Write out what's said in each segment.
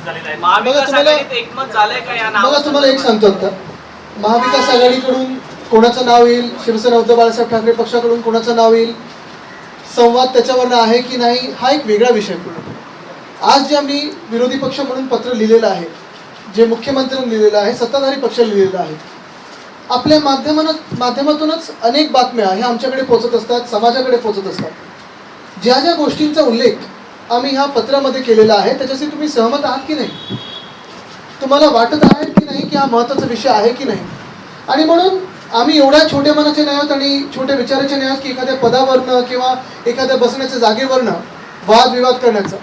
झालेला आहे. महाविकास आघाडीत एकमत झालंय का या नावावर? बघा तुम्हाला एक सांगतो आता, महाविकास आघाडीकडून कोणाचं नाव येईल, शिवसेना उद्धव बाळासाहेब ठाकरे पक्षाकडून कोणाचं नाव येईल, संवाद त्याच्यावरनं आहे की नाही, हा एक वेगळा विषय. आज जे आम्ही विरोधी पक्ष म्हणून पत्र लिहिलेलं आहे, जे मुख्यमंत्र्यांनी लिहिलेलं आहे, सत्ताधारी पक्ष लिहिलेलं आहे, आपल्या माध्यमातूनच अनेक बातम्या ह्या आमच्याकडे पोहोचत असतात, समाजाकडे पोहोचत असतात. ज्या ज्या गोष्टींचा उल्लेख आम्ही ह्या पत्रामध्ये केलेला आहे त्याच्याशी तुम्ही सहमत आहात की नाही, तुम्हाला वाटत आहे की नाही की हा महत्त्वाचा विषय आहे की नाही. आणि म्हणून आम्ही एवढ्या छोट्या मनाचे नाही आहोत आणि छोट्या विचाराचे नाही आहोत की एखाद्या पदावरनं किंवा एखाद्या बसण्याच्या जागेवरनं वादविवाद करण्याचा.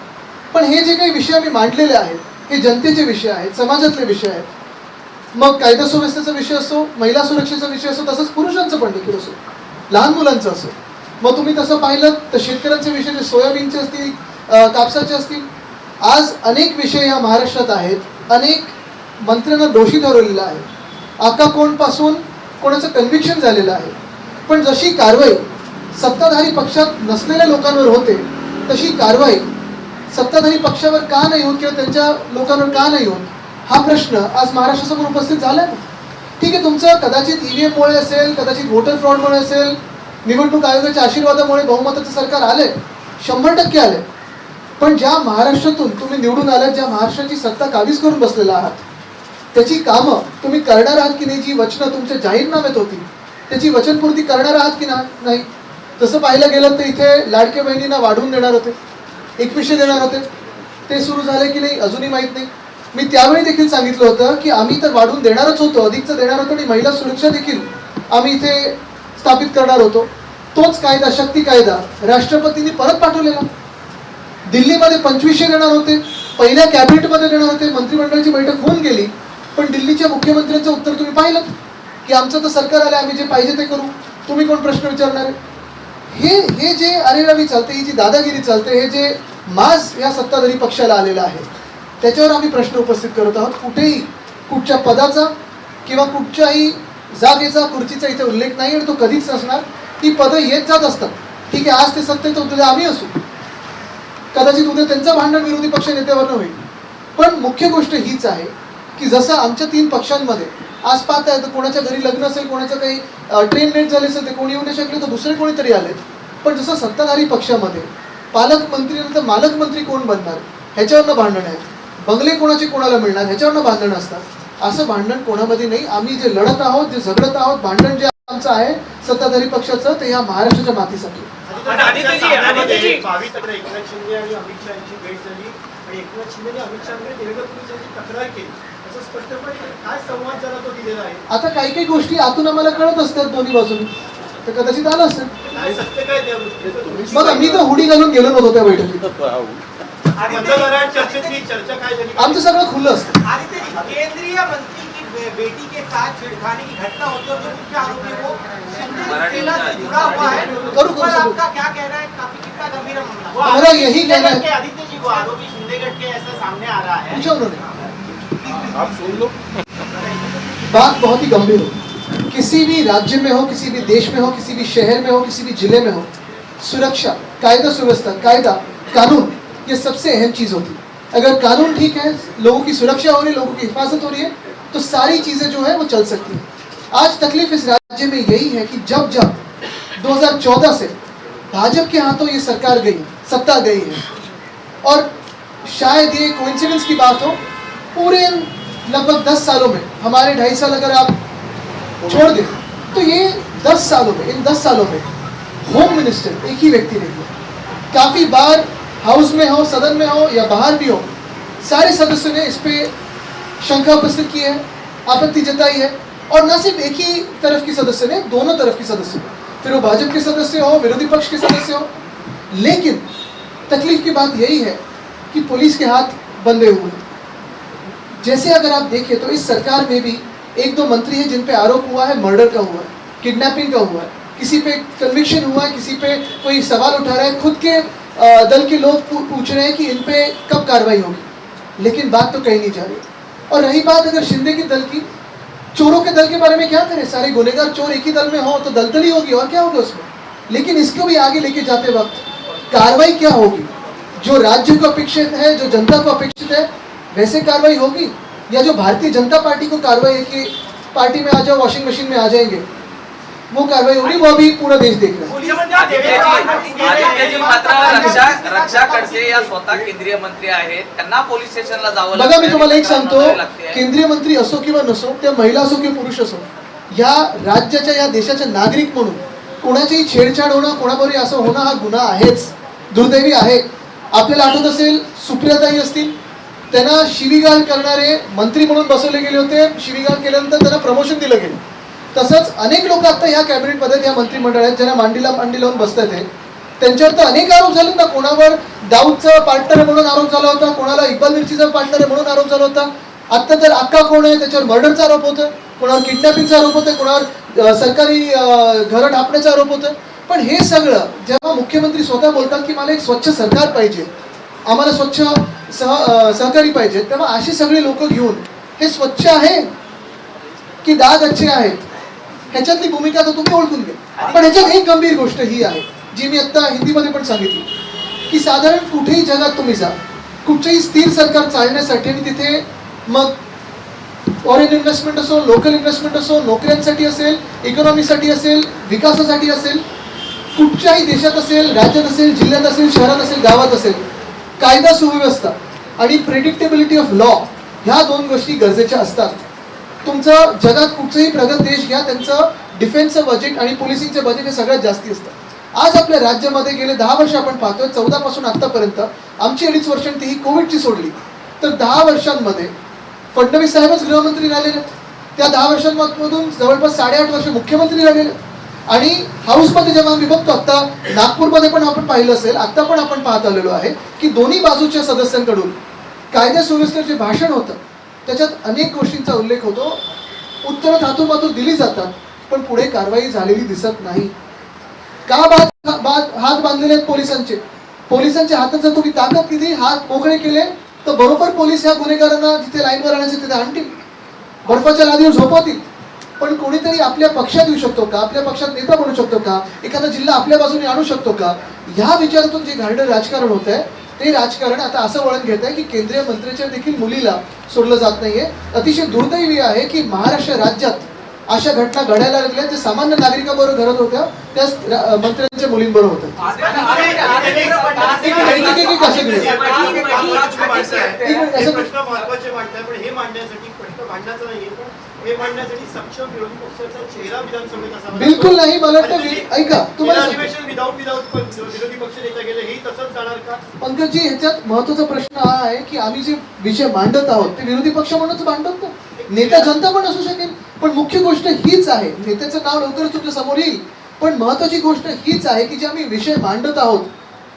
पण हे जे काही विषय आम्ही मांडलेले आहेत हे जनतेचे विषय आहेत, समाजातले विषय आहेत. मग कायदा सुव्यवस्थेचा विषय असो, महिला सुरक्षेचा विषय असो, तसंच पुरुषांचं पण देखील असो, लहान मुलांचं असो. मग तुम्ही तसं पाहिलं तर शेतकऱ्यांचे विषय जे सोयाबीनचे असतील, कापसाचे असतील, आज अनेक विषय ह्या महाराष्ट्रात आहेत. अनेक मंत्र्यांना दोषी ठरवलेलं आहे. आकाकोंडपासून कोणाचं कन्व्हिक्शन झालेलं आहे. पण जशी कारवाई सत्ताधारी पक्षात नसलेल्या लोकांवर होते तशी कारवाई सत्ताधारी पक्षावर का नाही होत किंवा त्यांच्या लोकांवर का नाही होत, हा प्रश्न आज महाराष्ट्रासमोर उपस्थित झाला आहे. ठीक आहे, तुमचं कदाचित EVM-मुळे असेल, कदाचित वोटर फ्रॉडमुळे असेल, निवडणूक आयोगाच्या आशीर्वादामुळे बहुमताचं सरकार आले, 100% आले. पण ज्या महाराष्ट्रातून तुम्ही निवडून आलात, ज्या महाराष्ट्राची सत्ता काबीज करून बसलेला आहात, त्याची कामं तुम्ही करणार आहात की नाही, जी वचनं तुमच्या जाहीरनाम्यात होती त्याची वचनपूर्ती करणार आहात की नाही. तसं पाहायला गेलं तर इथे लाडक्या बहिणींना वाढवून देणार होते, 2100 देणार होते, ते सुरू झाले की नाही अजूनही माहीत नाही. मी त्यावेळी देखील सांगितलं होतं की आम्ही तर वाढवून देणारच होतो, अधिकचं देणार होतो आणि महिला सुरक्षा देखील आम्ही इथे स्थापित करणार होतो. तोच कायदा, शक्ती कायदा, राष्ट्रपतींनी परत पाठवलेला. दिल्लीमध्ये 2500 देणार होते, पहिल्या कॅबिनेटमध्ये देणार होते, मंत्रिमंडळाची बैठक होऊन गेली. पण दिल्लीच्या मुख्यमंत्र्यांचं उत्तर तुम्ही पाहिलं की आमचं तर सरकार आलं, आम्ही जे पाहिजे ते करू, तुम्ही कोण प्रश्न विचारणार आहे. हे जे अरेरावी चालते, ही जी दादागिरी चालते, हे जे माज या सत्ताधारी पक्षाला आलेलं आहे, त्याच्यावर आम्ही प्रश्न उपस्थित करत आहोत. कुठेही कुठच्या पदाचा किंवा कुठच्याही जागेचा, खुर्चीचा इथे उल्लेख नाही आणि तो कधीच नसणार. ती पदं येत जात असतात. ठीक आहे, आज ते सत्तेत उद्या आम्ही असू, कदाचित उद्या त्यांचं भांडण विरोधी पक्ष नेत्यावरनं होईल. पण मुख्य गोष्ट हीच आहे की जसं आमच्या 3 पक्षांमध्ये आज पाहताय तर कोणाच्या घरी लग्न असेल, कोणाचं काही ट्रेन लेट झाले असेल, ते कोणी येऊ नाही शकले तर दुसरे कोणीतरी आलेत. पण जसं सत्ताधारी पक्षामध्ये पालकमंत्री नंतर मालकमंत्री कोण बनणार ह्याच्यावरनं भांडण आहे, बंगले कोणाचे कोणाला मिळणार ह्याच्यावरनं भांडण असतात. असं भांडण कोणामध्ये नाही. आम्ही जे लढत आहोत, जे झगडत आहोत, भांडण जे आमचं आहे सत्ताधारी पक्षाचं, ते या महाराष्ट्राच्या मातीसाठी. एकनाथ शिंदे आणि अमित शहा यांची भेट झाली आणि एकनाथ शिंदे आणि अमित शहाकडे देवेंद्र फडणवीसांची तक्रार केली, असं स्पष्टपणे काय संवाद झाला तो दिलेला आहे. आता काही गोष्टी आतून आम्हाला कळत असतात दोन्ही बाजून, तर कदाचित आलं असेल. काय सत्य काय त्या गोष्टी? बघा, मी तर हुडी घालून गेलो नव्हतो त्या बैठकीत. चर्चेतली चर्चा काय झाली? आमचं सगळं खुलं असतं. केंद्रीय मंत्री की बेटी के साथ छेड़खानी की घटना होती है और जो मुख्य आरोपी वो शिंदे सेना से जुड़ा हुआ है, करूँ पर आपका क्या कहना है? काफी कितना गंभीर मामला हमारा यही कहना है। आदित्य जी, वो आरोपी शिंदेगढ़ के ऐसा सामने आ रहा है, पूछा उन्होंने, आप सुन लो। बात बहुत ही गंभीर हो. किसी भी राज्य में हो, किसी भी देश में हो, किसी भी शहर में हो, किसी भी जिले में हो, सुरक्षा, कायदा सुव्यवस्था, कायदा कानून, ये सबसे अहम चीज होती है. अगर कानून ठीक है, लोगों की सुरक्षा हो रही है, लोगों की हिफाजत हो रही है, तो सारी चीजें जो है वो चल सकती हैं. आज तकलीफ इस राज्य में यही है कि जब 2014 से भाजपा के हाथों ये सरकार गई, सत्ता गई है, और शायद ये कोइंसिडेंस की बात हो, पूरे लगभग 10 सालों में, हमारे 2.5 साल अगर आप छोड़ दें तो ये 10 सालों में, इन 10 सालों में होम मिनिस्टर एक ही व्यक्ति रही है. काफी बार हाउस में हो, सदन में हो या बाहर भी हो, सारे सदस्यों ने इस पे शंका उपस्थित की है, आपत्ति जताई है. और न सिर्फ एक ही तरफ की सदस्य ने, दोनों तरफ की सदस्य, फिर वो भाजपा के सदस्य हो, विरोधी पक्ष के सदस्य हो. लेकिन तकलीफ की बात यही है कि पुलिस के हाथ बंधे हुए हैं. जैसे अगर आप देखें तो इस सरकार में भी 1-2 मंत्री हैं जिन पे आरोप हुआ है, मर्डर का हुआ है, किडनैपिंग का हुआ है, किसी पे कन्विक्शन हुआ है, किसी पे कोई सवाल उठा रहा है, खुद के दल के लोग पूछ रहे हैं कि इन पे कब कार्रवाई होगी. लेकिन बात तो कहीं नहीं जा रही. और रही बात अगर शिंदे के दल की, चोरों के दल के बारे में क्या करें, सारे गुनेगार चोर एक ही दल में हो तो दलदली होगी और क्या होगा उसमें. लेकिन इसको भी आगे लेके जाते वक्त कार्रवाई क्या होगी, जो राज्य को अपेक्षित है, जो जनता को अपेक्षित है, वैसे कार्रवाई होगी, या जो भारतीय जनता पार्टी को कार्रवाई है कि पार्टी में आ जाओ, वॉशिंग मशीन में आ जाएंगे, वो कार्रवाई होगी, वो अभी पूरा देश देख रहा है। आदित्यजी मात्र रक्षा खडसे या स्वतः केंद्रीय मंत्री आहेत, त्यांना पोलीस स्टेशनला जावं बघा, मी तुम्हाला एक सांगतो, लागते. केंद्रीय मंत्री असो किंवा नसो, त्या महिला असो किंवा पुरुष असो, या राज्याच्या, या देशाचे नागरिक म्हणून कोणाचीही छेडछाड होणं, कोणाबरोबर असं होणं हा गुन्हा आहेच, दुर्दैवी आहे. आपल्याला आठवत असेल, सुप्रियाताई असतील, त्यांना शिवीगाळ करणारे मंत्री म्हणून बसवले गेले होते, शिवीगाळ केल्यानंतर त्यांना प्रमोशन दिलं गेलं. तसंच अनेक लोक आता या कॅबिनेटमध्ये, या मंत्रिमंडळात ज्यांना मांडी लावून बसतात आहे, त्यांच्यावर तर अनेक आरोप झाले ना. कोणावर दाऊदचा पार्टनर म्हणून आरोप झाला होता, कोणाला इक्बाल मिर्चीचा पार्टनर म्हणून आरोप झाला होता. आता तर अक्का कोण आहे त्याच्यावर मर्डरचा आरोप होतोय, कोणावर किडनॅपिंगचा आरोप होतोय, कोणावर सरकारी घरं ढापण्याचा आरोप होतोय. पण हे सगळं जेव्हा मुख्यमंत्री स्वतः बोलतात की मला एक स्वच्छ सरकार पाहिजे, आम्हाला स्वच्छ सहकारी पाहिजे, तेव्हा अशी सगळी लोक घेऊन हे स्वच्छ आहे की डाग अच्छे आहेत, ह्याच्यातली भूमिका तर तुम्ही ओळखून घ्या. पण ह्याच्यात एक गंभीर गोष्ट ही आहे, जी मी आता हिंदीमध्ये पण सांगितली, की साधारण कुठेही जगात तुम्ही जा, कुठचंही स्थिर सरकार चालण्यासाठी, आणि तिथे मग फॉरेन इन्व्हेस्टमेंट असो, लोकल इन्व्हेस्टमेंट असो, नोकऱ्यांसाठी असेल, इकॉनॉमीसाठी असेल, विकासासाठी असेल, कुठच्याही देशात असेल, राज्यात असेल, जिल्ह्यात असेल, शहरात असेल, गावात असेल, कायदा सुव्यवस्था आणि प्रेडिक्टेबिलिटी ऑफ लॉ, ह्या दोन गोष्टी गरजेच्या असतात. तुमचं जगात कुठचंही प्रगत देश घ्या, त्यांचं डिफेन्सचं बजेट आणि पोलिसिंगचं बजेट हे सगळ्यात जास्ती असतं. आज आपल्या राज्यामध्ये गेले 10 वर्ष आपण पाहतोय, 14 पासून आतापर्यंत, आमची 2.5 वर्ष ही कोविडची सोडली तर 10 वर्षांमध्ये फडणवीस साहेबच गृहमंत्री राहिलेले, त्या 10 वर्षांमधून जवळपास 8.5 वर्ष मुख्यमंत्री राहिलेले. आणि हाऊसमध्ये जेव्हा आम्ही बघतो, आता नागपूरमध्ये पण आपण पाहिलं असेल, आता पण आपण पाहत आलेलो आहे की दोन्ही बाजूच्या सदस्यांकडून कायदा सुव्यवस्थेचं जे भाषण होतं त्याच्यात अनेक गोष्टींचा उल्लेख होतो, उत्तरं थातूपातून दिली जातात, पण पुढे कारवाई झालेली दिसत नाही. का हात बांधलेले आहेत पोलिसांच्या हातात जर तुम्ही ताकद दिली, हात मोकळे केले, तर बरोबर पोलीस ह्या गुन्हेगारांना जिथे लाईनवर आणायचे तिथे आणतील, बर्फाच्या लादीवर झोपवतील. पण कोणीतरी आपल्या पक्षात येऊ शकतो का, आपल्या पक्षात नेता बनू शकतो का, एखादा जिल्हा आपल्या बाजूने आणू शकतो का, ह्या विचारातून जे घाणेरडं राजकारण होत आहे, ते राजकारण आता असं वळण घेत आहे की केंद्रीय मंत्र्याच्या देखील मुलीला सोडलं जात नाहीये. अतिशय दुर्दैवी आहे की महाराष्ट्र राज्यात अशा घटना घडायला लागल्या, जे सामान्य नागरिकाबरोबर घडत होत्या, त्याच मंत्र्यांच्या मुलींबरोबर होत्या. बिलकुल नाही. मला वाटतं, ऐका, तुम्हाला पंकजजी, ह्याच्यात महत्वाचा प्रश्न हा आहे की आम्ही जे विषय मांडत आहोत ते विरोधी पक्ष म्हणूनच मांडत ना, नेता जनता पण असू शकेल. पण मुख्य गोष्ट हीच आहे, नेत्याचं नाव लवकरच तुमच्या समोर येईल, पण महत्वाची गोष्ट हीच आहे की जे आम्ही विषय मांडत आहोत,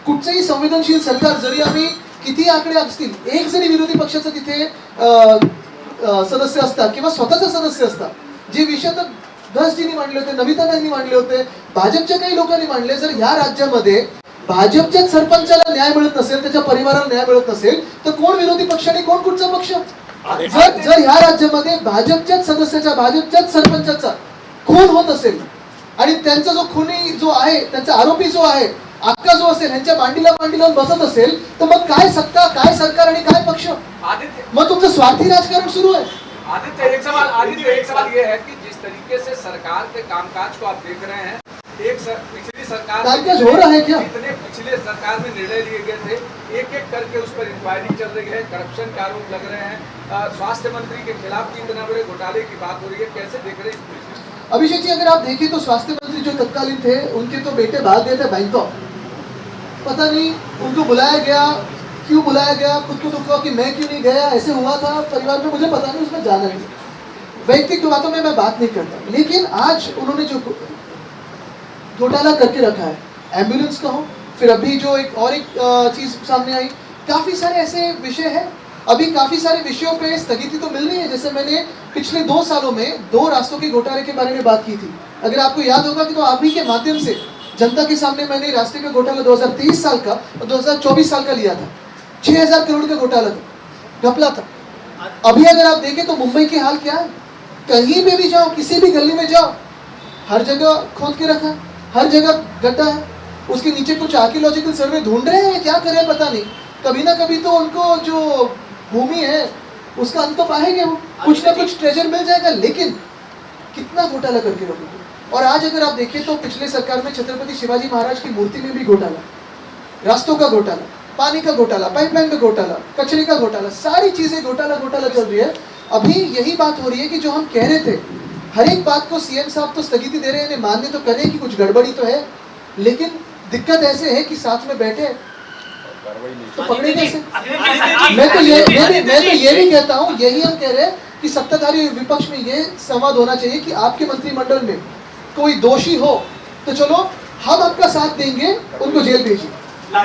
कुठचंही संवेदनशील सरकार, जरी आम्ही किती आकडे असतील, एक जरी विरोधी पक्षाचं तिथे सदस्य असतात किंवा स्वतःचा सदस्य असतात, जे विषय तर धसजींनी मांडले होते, नमिताताईंनी मांडले होते, भाजपच्या काही लोकांनी मांडले, जर ह्या राज्यामध्ये भाजपच्याच सरपंचाला न्याय मिळत नसेल, त्याच्या परिवाराला न्याय मिळत नसेल, तर कोण विरोधी पक्ष आणि कोण कुठचा पक्ष? जर ह्या राज्यामध्ये भाजपच्याच सदस्याचा, भाजपच्याच सरपंचाचा खून होत असेल आणि त्यांचा जो खुनी जो आहे, त्यांचा आरोपी जो आहे, अक्का जो असेल, ह्यांच्या मांडीला लावून बसत असेल, तर मग काय सत्ता, काय सरकार आणि काय पक्ष? मग तुमचं स्वार्थी राजकारण सुरू आहे. आदित्य, एक सवाल ये है कि जिस तरीके से सरकार के कामकाज को आप देख रहे हैं, पिछली सरकार कामकाज हो रहा है क्या? इतने पिछले सरकार में निर्णय लिए गए थे, एक एक करके उस पर इंक्वायरी चल रही है, करप्शन के आरोप लग रहे हैं, स्वास्थ्य मंत्री के खिलाफ भी इतना बड़े घोटाले की बात हो रही है, कैसे देख रहे हैं? अभिषेक जी, अगर आप देखें तो स्वास्थ्य मंत्री जो तत्कालीन थे, उनके तो बेटे भाग गए थे बैंकॉक, पता नहीं उनको बुलाया गया, क्यों बुलाया गया, खुद को दुख हुआ कि मैं क्यों नहीं गया, ऐसे हुआ था परिवार में, मुझे पता नहीं, उसमें जाना नहीं. वैयक्तिक बातों में मैं बात नहीं करता, लेकिन आज उन्होंने जो घोटाला करके रखा है, एम्बुलेंस का हो, फिर अभी जो एक चीज सामने आई, काफी सारे ऐसे विषय हैं. अभी काफी सारे विषयों पे स्थगिति तो मिल रही है. जैसे मैंने पिछले 2 सालों में 2 रास्तों के घोटाले के बारे में बात की थी. अगर आपको याद होगा कि तो आप ही के माध्यम से जनता के सामने मैंने रास्ते का घोटाला 2023 साल का और 2024 साल का लिया था. 6000 करोड़ का घोटाला था, घपला था. अभी अगर आप देखें तो मुंबई के हाल क्या है, कहीं पे भी जाओ, किसी भी गली में जाओ, हर जगह खोद के रखा है, हर जगह गड्ढा है, उसके नीचे कुछ आर्कियोलॉजिकल सर्वे ढूंढ रहे हैं, क्या कर रहे हैं पता नहीं. कभी ना कभी तो उनको जो भूमि है, उसका अंत तो पाएंगे वो, कुछ ना कुछ ट्रेजर मिल जाएगा, लेकिन कितना घोटाला करके रखोगे। और आज अगर आप देखें तो पिछले सरकार में छत्रपति शिवाजी महाराज की मूर्ति में भी घोटाला, रास्तों का घोटाला, पानी का घोटाला, पाइपलाइन का घोटाला, कचरे का घोटाला, सारी चीजें घोटाला घोटाला चल रही है। अभी यही बात हो रही है कि जो हम कह रहे थे, हर एक बात को सीएम साहब तो स्थगिति दे रहे हैं, मानने तो करें कि कुछ गड़बड़ी तो है, लेकिन दिक्कत ऐसे है कि साथ में बैठे तो पकड़े कैसे? मैं तो ये भी कहता हूँ, यही हम कह रहे हैं कि सत्ताधारी विपक्ष में ये संवाद होना चाहिए कि आपके मंत्रिमंडल में कोई दोषी हो तो चलो हम आपका साथ देंगे, उनको जेल भेजिए। आज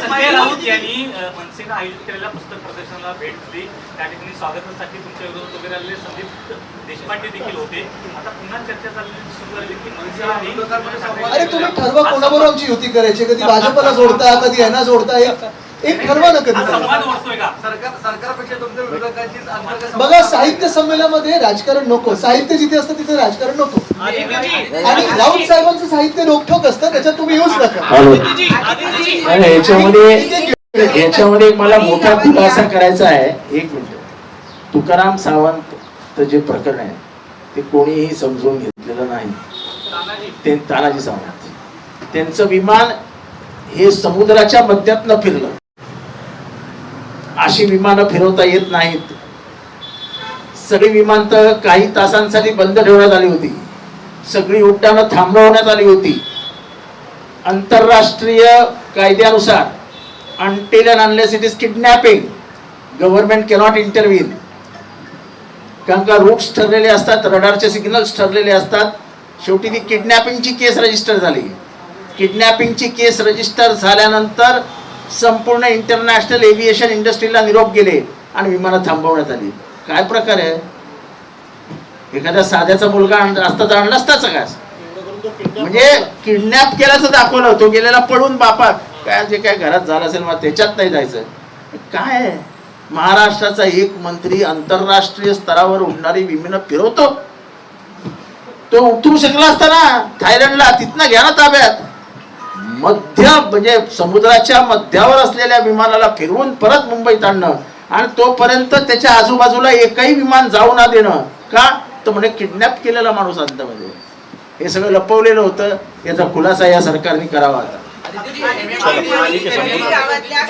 संजय राऊत यांनी मनसेनं आयोजित केलेल्या पुस्तक प्रदर्शनाला भेट दिली. त्या ठिकाणी स्वागतासाठी तुमच्या विरोधात वगैरे आलेले संदीप देशपांडे देखील होते. आता पुन्हा चर्चा सुरू झाली की मनसे आणि अरे तुम्ही ठरवा कोणाबरोबर आमची युती करायची, कधी भाजपला जोडता, कधी यांना जोडता, एक ठरवा ना कधी. संवाद वाढतोय का? सरकारपेक्षा तुमच्या विरोधकांची बघा, साहित्य संमेलनामध्ये राजकारण नको, साहित्य जिथे असतं तिथे राजकारण नको. आणि राऊत साहेबांचं साहित्य रोखोक असतं, त्याच्यात तुम्ही येऊच नका. याच्यामध्ये मला मोठा खुलासा करायचा आहे. एक मिनिट, तुकाराम सावंत जे प्रकरण आहे ते कोणीही समजून घेतलेलं नाही. ते तानाजी सावंत, त्यांचं विमान हे समुद्राच्या मध्यातनं फिरलं. अशी विमानं फिरवता येत नाहीत. सगळी विमानतळ काही तासांसाठी बंद ठेवण्यात आली होती, सगळी उड्डाणं थांबवण्यात आली होती. आंतरराष्ट्रीय कायद्यानुसार until and unless it is kidnapping, government cannot intervene. कारण का रूट्स ठरलेले असतात, रडारचे सिग्नल्स ठरलेले असतात. शेवटी ती किडनॅपिंगची केस रजिस्टर झाली. किडनॅपिंगची केस रजिस्टर झाल्यानंतर संपूर्ण इंटरनॅशनल एव्हिएशन इंडस्ट्रीला निरोप गेले आणि विमानं थांबवण्यात आली. काय प्रकार आहे? एखाद्या साध्याचा मुलगा असता तर आणला असता का? म्हणजे किडनॅप केल्याचं दाखवलं, तो गेलेला पळून बापा काय जे काय घरात झालं असेल मग त्याच्यात नाही जायचं. काय महाराष्ट्राचा एक मंत्री आंतरराष्ट्रीय स्तरावर उडणारी विमानं फिरवतो? तो उतरू शकला असता ना थायलंडला, तिथनं घ्या ना ताब्यात. म्हणजे समुद्राच्या मध्यावर असलेल्या विमानाला फिरवून परत मुंबईत आणणं आणि तोपर्यंत त्याच्या आजूबाजूला एकही विमान जाऊ ना देणं. का? तर म्हणजे किडनॅप केलेला माणूस अंतमध्ये. हे सगळं लपवलेलं होतं. याचा खुलासा या सरकारने करावा. आता गावातल्या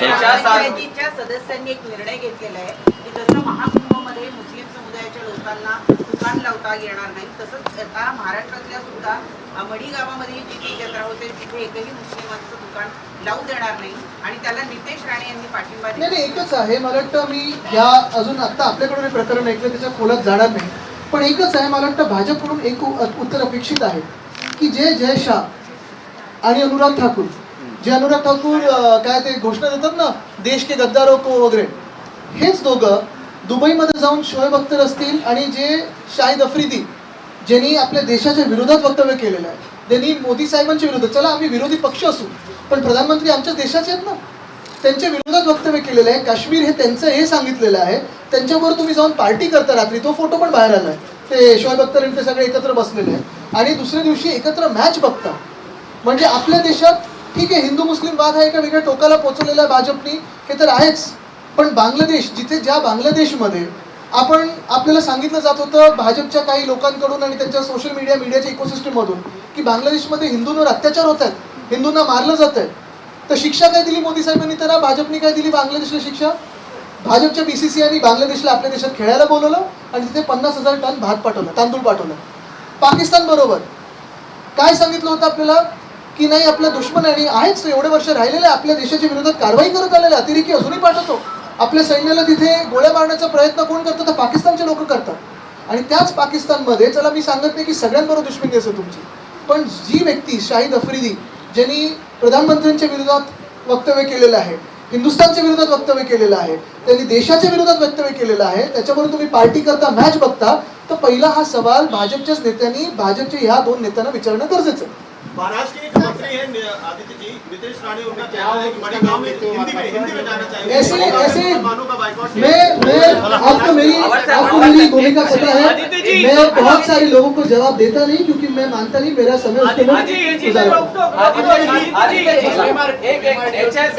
सदस्यांनी एक निर्णय घेतलेला आहे की जसं महाकुंभमध्ये मुस्लिम समुदायाच्या लोकांना दुकान लावता येणार नाही, तसंच आता महाराष्ट्रातल्या सुद्धा मडी गावामध्ये जी ती जत्रा होते तिथे एकही मुस्लिमांचं दुकान लावू देणार नाही आणि त्याला नितेश राणे यांनी पाठिंबा दिला. नाही, एकच आहे. मला वाटतं मी या अजून आता आपल्याकडून हे प्रकरण ऐकलं त्याच्या खोलात जाणार नाही, पण एकच आहे. मला वाटतं भाजपकडून एक उत्तर अपेक्षित आहे की जे जय शाह आणि अनुराग ठाकूर, जे अनुराग ठाकूर काय ते घोषणा देतात ना, देश के गद्दारों को वगैरे, हेच दोघं दुबईमध्ये जाऊन शोएब अख्तर असतील आणि जे शाहिद अफ्रिदी ज्यांनी आपल्या देशाच्या विरोधात वक्तव्य केलेलं आहे, त्यांनी मोदी साहेबांच्या विरोधात, चला आम्ही विरोधी पक्ष असू पण प्रधानमंत्री आमच्याच देशाचे आहेत ना, त्यांच्या विरोधात वक्तव्य केलेलं आहे. काश्मीर हे त्यांचं हे सांगितलेलं आहे. त्यांच्यावर तुम्ही जाऊन पार्टी करता रात्री, तो फोटो पण बाहेर आलाय. ते शोएब अख्तर आणि ते सगळे एकत्र बसलेले आहेत आणि दुसऱ्या दिवशी एकत्र मॅच बघता. म्हणजे आपल्या देशात ठीक आहे, हिंदू मुस्लिम वाद हा एका वेगळ्या टोकाला पोहोचवलेला आहे भाजपनी, हे तर आहेच. पण बांगलादेश, जिथे ज्या बांगलादेशमध्ये आपल्याला सांगितलं जात होतं भाजपच्या काही लोकांकडून आणि त्यांच्या सोशल मीडियाच्या इकोसिस्टम मधून की बांगलादेशमध्ये हिंदूंवर अत्याचार होत आहेत, हिंदूंना मारलं जात आहे, तर शिक्षा काय दिली मोदी साहेबांनी? तर भाजपनी काय दिली बांगलादेशला शिक्षा? भाजपच्या BCCI बांगलादेशला आपल्या देशात खेळायला बोलवलं आणि तिथे 50,000 टन भात पाठवलं, तांदूळ पाठवलं. पाकिस्तान बरोबर काय सांगितलं होतं आपल्याला की नाही, आपला दुश्मन आणि आहेच एवढे वर्ष राहिलेला आहे, आपल्या देशाच्या विरोधात कारवाई करत आलेला अतिरेकी अजूनही पाठवतो. आपल्या सैन्याला तिथे गोळ्या मारण्याचा प्रयत्न कोण करतो? तर पाकिस्तानचे लोक करतात. आणि त्याच पाकिस्तानमध्ये, चला मी सांगत नाही की सगळ्यांबरोबर दुश्मनी असेल तुमची, पण जी व्यक्ती शाहिद अफ्रिदी ज्यांनी प्रधानमंत्र्यांच्या विरोधात वक्तव्य केलेलं आहे, हिंदुस्थानच्या विरोधात वक्तव्य केलेलं आहे, त्यांनी देशाच्या विरोधात वक्तव्य केलेलं आहे, त्याच्याबरोबर तुम्ही पार्टी करता, मॅच बघता, तर पहिला हा सवाल भाजपच्याच नेत्यांनी, भाजपच्या ह्या दोन नेत्यांना विचारणं गरजेचं आहे. महाराष्ट्र के एक मंत्री हैं आदित्य जी, नितेश राणे, उनका कहना है कि मड़ीगांव में हिंदी में जाना चाहिए। ऐसे मुसलमानों का बाइकआउट मैं आपको मेरी भूमिका पता है। मैं बहुत सारे लोगों को जवाब देता नहीं क्योंकि मैं मानता नहीं मेरा समय उसके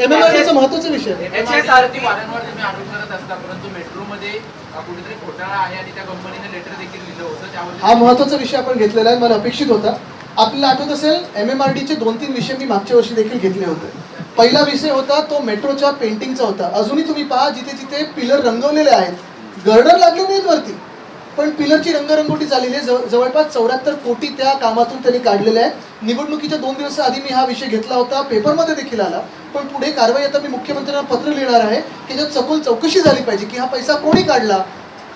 MMRDचा महत्वाचा विषय आहे। HSRT वारंवार तुम्ही आरोप करत असता, परंतु मेट्रोमध्ये कुठेतरी घोटाळा आहे आणि त्या कंपनीने लेटर देखील लिहिलं होतं त्यावर हा महत्वाचा विषय आपण घेतलेला आहे, मला अपेक्षित होता। आपल्याला आठवत असेल MMRDचे 2-3 विषय मी मागच्या वर्षी देखील घेतले होते। पहिला विषय होता तो मेट्रोच्या पेंटिंगचा होता। अजूनही तुम्ही पहा जिथे जिथे पिलर रंगवलेले आहेत, गर्डर लागले नाहीत वरती, पण पिलरची रंगरंगोटी झालेली आहे। जवळपास 74 कोटी त्या कामातून त्यांनी काढलेले आहेत। निवडणुकीच्या 2 दिवस आधी मी हा विषय घेतला होता, पेपरमध्ये देखील आला, पण पुढे कारवाई आता मी मुख्यमंत्र्यांना पत्र लिहिणार आहे की ज्यात सखोल चौकशी झाली पाहिजे की हा पैसा कोणी काढला,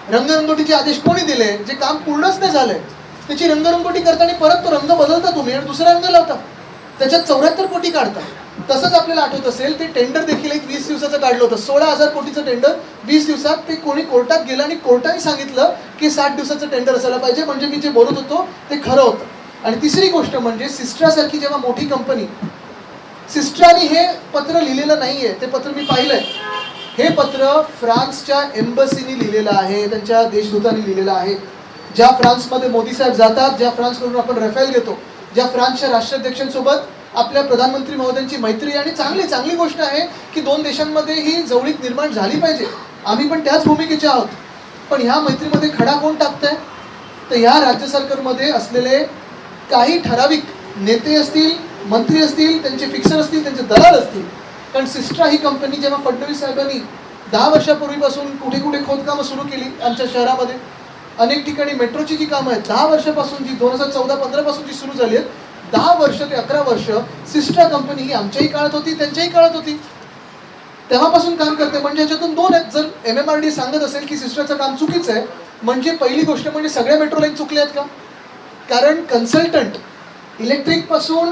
रंगरंगोटीचे आदेश कोणी दिले, जे काम पूर्णच नाही झालंय त्याची रंगरंगोटी करताना परत तो रंग बदलता तुम्ही आणि दुसरा रंग लावता, त्याच्यात 74 कोटी काढता। तसंच आपल्याला आठवत असेल ते टेंडर देखील एक 20 दिवसाचं काढलं होतं, 16,000 कोटीचं टेंडर 20 दिवसात। ते कोणी कोर्टात गेलं आणि कोर्टाने सांगितलं की 60 दिवसाचं टेंडर असायला पाहिजे, म्हणजे मी जे बोलत होतो ते खरं होतं। आणि तिसरी गोष्ट म्हणजे सिस्ट्रासारखी जेव्हा मोठी कंपनी, सिस्ट्राने हे पत्र लिहिलेलं नाहीये, ते पत्र मी पाहिलंय। हे पत्र फ्रान्सच्या एम्बसीने लिहिलेलं आहे, त्यांच्या देशदूतांनी लिहिलेलं आहे। ज्या फ्रान्समध्ये मोदी साहेब जातात, ज्या फ्रान्सकडून आपण रफेल घेतो, ज्या फ्रान्सच्या राष्ट्राध्यक्षांसोबत आपल्या प्रधानमंत्री महोदयांची मैत्री, आणि चांगली गोष्ट आहे की 2 देशांमध्ये ही जवळीक निर्माण झाली पाहिजे, आम्ही पण त्याच भूमिकेचे आहोत। पण ह्या मैत्रीमध्ये खडा कोण टाकतंय, तर ह्या राज्य सरकारमध्ये असलेले काही ठराविक नेते असतील, मंत्री असतील, त्यांचे फिक्सर असतील, त्यांचे दलाल असतील। कारण सिस्ट्रा ही कंपनी जेव्हा फडणवीस साहेबांनी 10 वर्षापूर्वीपासून कुठे कुठे खोदकामं सुरू केली आमच्या शहरामध्ये, अनेक ठिकाणी मेट्रोची जी कामं आहेत 10 वर्षापासून, जी 2014-15 पासून जी सुरू झाली आहेत, 10 वर्ष ते 11 वर्ष सिस्ट्रा कंपनी ही आमच्याही काळात होती, त्यांच्याही काळात होती, तेव्हापासून काम करते। म्हणजे याच्यातून 2 आहेत। जर MMRD सांगत असेल की सिस्ट्राचं काम चुकीचं आहे, म्हणजे पहिली गोष्ट म्हणजे सगळ्या मेट्रो लाईन चुकल्या आहेत का? कारण कन्सल्टंट इलेक्ट्रिक पासून,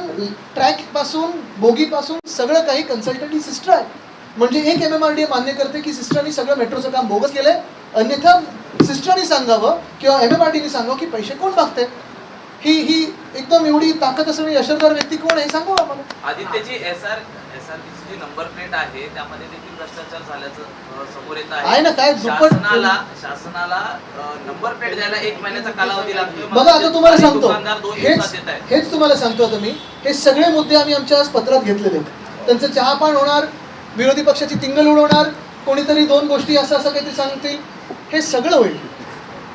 ट्रॅक पासून, बोगी पासून सगळं काही कन्सल्टंट ही सिस्ट्रा आहे। म्हणजे एक MMRD मान्य करते की सिस्ट्राने सगळं मेट्रोचं काम बोगस केलंय, अन्यथा सिस्ट्राने सांगावं किंवा MMRDने सांगावं की पैसे कोण मागते। ही एकदम एवढी ताकद असलेली यशस्वी व्यक्ती कोण आहे सांगावं आम्हाला। आदित्यजी SRTची जी नंबर प्लेट आहे त्यामध्ये देखील भ्रष्टाचार झाल्याचं समोर येत आहे ना, काय दुप्पट शासनाला नंबर प्लेट द्यायला 1 महिन्याचा कालावधी लागतो। बघा आता तुम्हाला सांगतो, दुकानदार 2 दिवसात देत आहेत। हेच तुम्हाला सांगतो आता मी, हे सगळे मुद्दे आम्ही आमच्या पत्रात घेतलेले आहेत। त्यांचं चहापान होणार, विरोधी पक्षाची तिंगल उडवणार, कोणीतरी 2 गोष्टी असं काहीतरी सांगतील, हे सगळं होईल।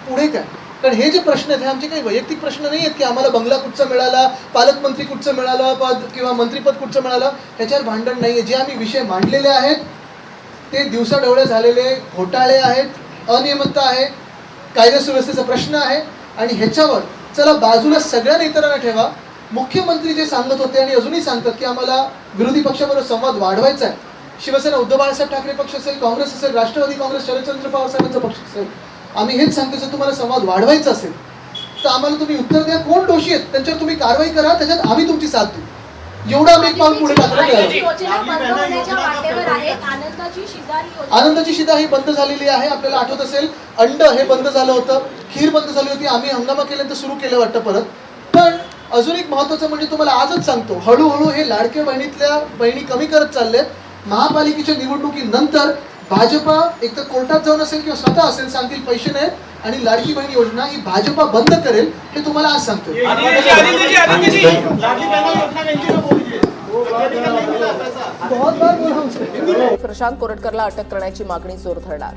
पुढे काय, कारण हे जे प्रश्न आहेत हे आमचे काही वैयक्तिक प्रश्न नाही आहेत की आम्हाला बंगला कुठचा मिळाला, पालकमंत्री कुठचं मिळालं पद किंवा मंत्रीपद कुठचं मिळालं, ह्याच्यावर भांडण नाही आहे। जे आम्ही विषय मांडलेले आहेत ते दिवसाढवळे झालेले घोटाळे आहेत, अनियमितता आहे, कायदा सुव्यवस्थेचा प्रश्न आहे, आणि ह्याच्यावर चला बाजूला सगळ्या नेत्यांना ठेवा। मुख्यमंत्री जे सांगत होते आणि अजूनही सांगतात की आम्हाला विरोधी पक्षाबरोबर संवाद वाढवायचा आहे, शिवसेना उद्धव बाळासाहेब ठाकरे पक्ष असेल, काँग्रेस असेल, राष्ट्रवादी काँग्रेस शरदचंद्र पवार साहेबांचा पक्ष असेल, आम्ही हेच सांगतो जर तुम्हाला संवाद वाढवायचा असेल तर आम्हाला तुम्ही उत्तर द्या, कोण दोषी आहेत त्यांच्यावर तुम्ही कारवाई करा, त्याच्यात आम्ही तुमची साथ देऊ। एवढं आम्ही एक पाऊल पुढे टाकलं। आनंदाची शिदा ही बंद झालेली आहे। आपल्याला आठवत असेल अंड हे बंद झालं होतं, खीर बंद झाली होती, आम्ही हंगामा केल्यानंतर सुरू केलं वाटतं परत। पण अजून एक महत्वाचं म्हणजे तुम्हाला आजच सांगतो, हळूहळू हे लाडक्या बहिणीतल्या बहिणी कमी करत चाललेत। महापालिकेच्या निवडणुकीनंतर भाजपा एक तर कोर्टात जाऊन असेल किंवा स्वतः असेल सांगतील पैसे नाहीत आणि लाडकी बहीण योजना ही भाजपा बंद करेल, हे तुम्हाला आज सांगतो। प्रशांत कोरटकरला अटक करण्याची मागणी जोर धरणार।